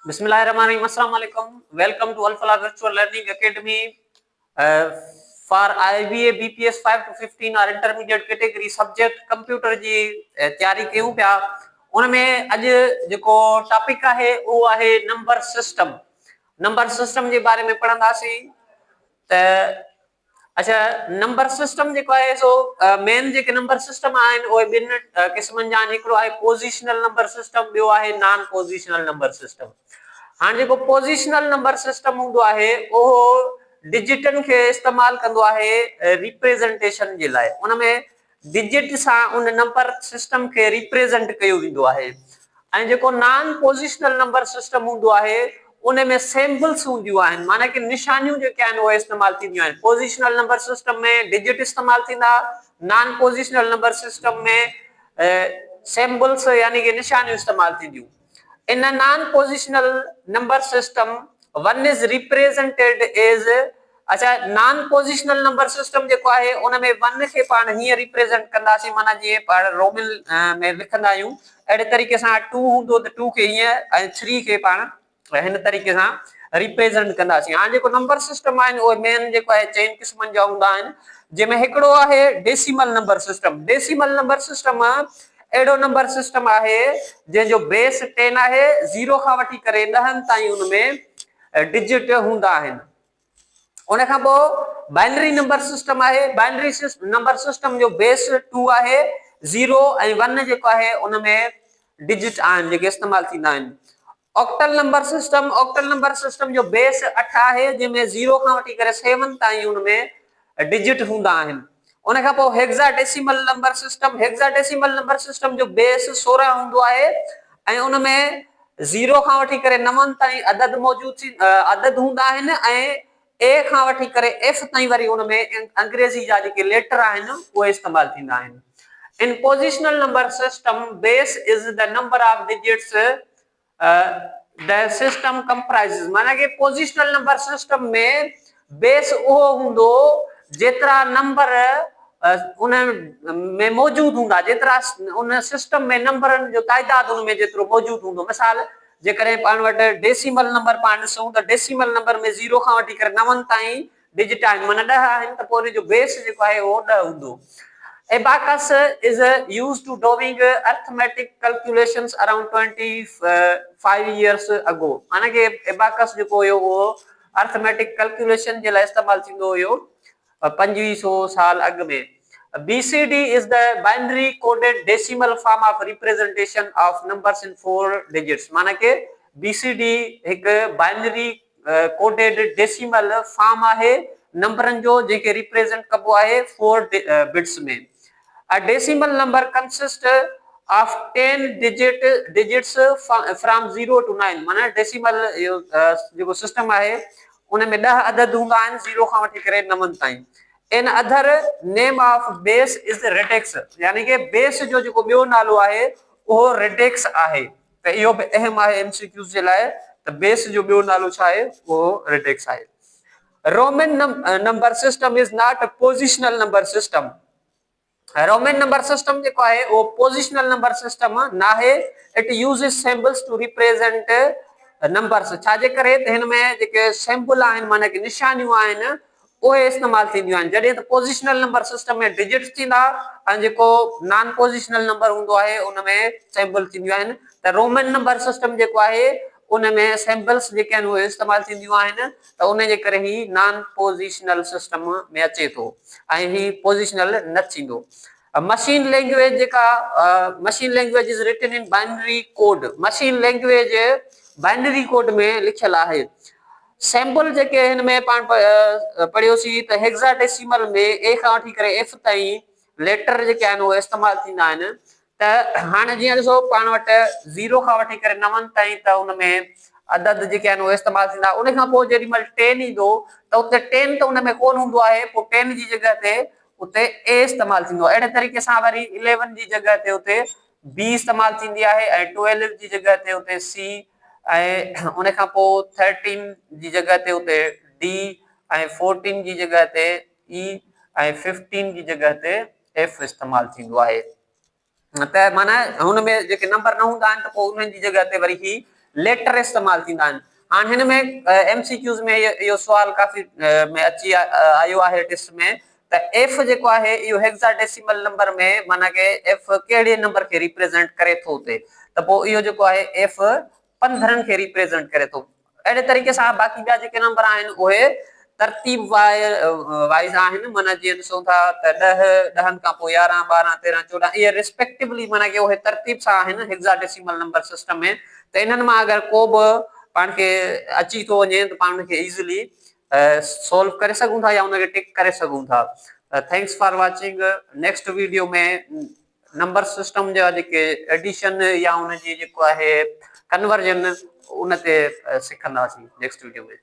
Bismillahirrahmanirrahim. Assalamu alaikum. Welcome to Al-Falah Virtual Learning Academy for IBA BPS 5 to 15 और intermediate category subject computer जी तैयारी कयूं पिया। उनमें अज जेको टॉपिक है वो है नंबर सिस्टम जे बारे में पढ़ंदासीं। त अच्छा, नंबर सिस्टम जेको है सो मेन जेके नंबर सिस्टम आहिनि उहे ॿिनि क़िस्मनि जा आहिनि। हिकिड़ो आहे पोज़िशनल नंबर सिस्टम, ॿियो आहे नॉन पोज़िशनल नंबर सिस्टम। हाणे जेको पोज़िशनल नंबर सिस्टम हूंदो आहे उहो डिजिटनि खे इस्तेमालु कंदो आहे रिप्रेज़ेंटेशन जे लाइ। उनमें डिजिट सां उन नंबर सिस्टम खे रिप्रेज़ेंट कयो वेंदो आहे। ऐं जेको नॉन पोज़िशनल नंबर सिस्टम हूंदो आहे उनमें सिंबल्स हूंदियूं आहिनि, माना कि निशानियूं जेके आहिनि उहे इस्तेमालु थींदियूं आहिनि। पोज़िशनल नंबर सिस्टम में डिजिट इस्तेमालु थींदा, नॉन पोज़िशनल नंबर सिस्टम में सिंबल्स यानी कि निशानियूं इस्तेमालु थींदियूं। In non positional number system one is represented as अच्छा, नॉन पोज़िशनल नंबर सिस्टम जेको आहे उनमें वन खे पाण हीअं रिप्रेज़ेंट कंदासीं, माना जीअं पाण रोमन में लिखंदा आहियूं अहिड़े तरीक़े सां 2 हूंदो त 2 खे हीअं ऐं 3 खे पाण हिन तरीक़े सां रिप्रेज़ेंट कंदासीं। हाणे जेको नंबर सिस्टम आहिनि उहे मेन जेको आहे 4 क़िस्मनि जा हूंदा आहिनि, जंहिंमें हिकिड़ो आहे decimal number system. Decimal number system अहिड़ो नंबर सिस्टम आहे जंहिंजो बेस 10 आहे, 0 खां वठी करे 10 ताईं उनमें डिजिट हूंदा आहिनि। उन खां पोइ बाइनरी नंबर सिस्टम आहे। बाइनरी नंबर सिस्टम जो बेस 2 आहे, 0 ऐं 1 जेको आहे उनमें डिजिट आहिनि जेके इस्तेमालु थींदा आहिनि। ऑक्टल नंबर सिस्टम जो बेस 8 आहे, जंहिंमें 0 खां वठी करे 7 ताईं उनमें डिजिट हूंदा आहिनि। उन खां पोइ हेक्साडेसिमल नंबर सिस्टम जो बेस 16 हूंदो आहे ऐं उनमें 0 खां वठी करे 9 ताईं अदद हूंदा आहिनि ऐं ए खां वठी करे एफ ताईं वरी उनमें अंग्रेजी जा जेके लेटर आहिनि उहे इस्तेमालु थींदा आहिनि। In positional number system base is the number of digits the system comprises, माना कि पोज़िशनल नंबर सिस्टम में बेस उहो हूंदो जेतिरा नंबर उन में मौजूद हूंदा, जेतिरा उन सिस्टम में नंबरनि जो ताइदाद उनमें जेतिरो मौजूद हूंदो। मिसाल जेकॾहिं पाण वटि डेसिमल नंबर पाण ॾिसूं त डेसिमल नंबर में 0 खां वठी करे 9 ताईं डिजिट आहिनि, माना 10 आहिनि, त पोइ उनजो बेस जेको आहे उहो 10 हूंदो। Abacus is used to doing arithmetic calculations around 25 years ago, माना कि abacus जेको हुयो उहो arithmetic calculation जे लाइ इस्तेमालु थींदो हुयो 2500 साल अॻु में। BCD is the binary coded decimal form of representation of numbers in 4 digits, माना कि BCD हिकु बाइनरी कोडेड डेसिमल फॉर्म आहे नंबरनि जो जेके रिप्रेजेंट कबो आहे 4 बिट्स में। A decimal number consists of 10 digits from 0 to 9, माना डेसिमल जेको सिस्टम आहे उनमें 10 अदद हूंदा आहिनि 0 खां वठी करे 9 ताईं। In other name of base is radix, यानी कि बेस जो जेको ॿियो नालो आहे उहो रेडेक्स आहे। त इहो बि अहम आहे एमसीक्यूज़ जे लाइ, त बेस जो ॿियो नालो छा आहे उहो रेडेक्स आहे। Roman number system is not a positional number system. Roman number system जेको आहे उहो पोज़िशनल नंबर सिस्टम न आहे। It uses symbols to represent numbers, छाजे करे त हिन में जेके सिंबल आहिनि माना कि निशानियूं आहिनि उहे इस्तेमालु थींदियूं आहिनि। जॾहिं त पोज़िशनल नंबर सिस्टम में डिजिट्स थींदा ऐं जेको नॉन पोज़िशनल नंबर हूंदो आहे उनमें सिंबल थींदियूं आहिनि। त रोमन नंबर सिस्टम जेको आहे उनमें सिंबल्स जेके आहिनि उहे इस्तेमालु थींदियूं आहिनि, त उनजे करे ही नॉन पोज़िशनल सिस्टम में अचे थो ऐं ही पोज़िशनल न थींदो। Machine language is written in binary code. Machine language binary code में लिखियल आहे। सिंबल जेके हिन में पाण पढ़ियोसीं त हेक्साडेसिमल में ए खां वठी करे एफ ताईं लेटर जेके आहिनि उहे इस्तेमालु थींदा आहिनि। त हाणे जीअं ॾिसो पाण वटि 0 खां वठी करे 9 ताईं त उनमें अदद जेके आहिनि उहे इस्तेमालु थींदा। उन खां पोइ जेॾीमहिल 10 ईंदो त उते 10 त उन में कोन हूंदो आहे, पोइ 10 जी जॻह ते उते ए इस्तेमालु थींदो आहे। अहिड़े तरीक़े सां वरी 11 जी जॻह ते उते बी इस्तेमालु थींदी आहे ऐं 12 जी जॻह ते उते सी ऐं उन खां पोइ 13 जी जॻह ते उते डी ऐं 14 जी जॻह ते ई ऐं 15 जी जॻह ते एफ इस्तेमालु थींदो आहे। त माना हुन में जेके नंबर न हूंदा आहिनि त पोइ उन्हनि जी जॻह ते वरी ही लेटर इस्तेमाल थींदा आहिनि। हाणे हिन में MCQs में इहो सवाल काफ़ी में अची आयो आहे टेस्ट में त एफ जेको आहे इहो हेक्साडेसिमल नंबर में माना के एफ कहिड़े नंबर खे रिप्रेजेंट करे थो उते, त पोइ इहो जेको आहे एफ 15 खे रिप्रेजेंट करे थो। अहिड़े तरीक़े सां बाक़ी ॿिया जेके नंबर आहिनि उहे तरतीब वाइज आहिनि, माना जीअं ॾिसूं था त 10 10 खां पोइ 11 12 13 14 इहे रिस्पेक्टिवली माना के उहे तरतीब सां आहिनि हेक्साडेसिमल नंबर सिस्टम में। त इन्हनि मां अगरि को बि पाण खे अची थो वञे त पाण खे इज़िली सॉल्व करे सघूं था या उनखे टिक करे सघूं था। Thanks for watching. Next video में नंबर सिस्टम जा जेके एडिशन या उनजी जेको आहे कन्वर्जन उन ते सिखंदासीं नेक्स्ट वीडियो में।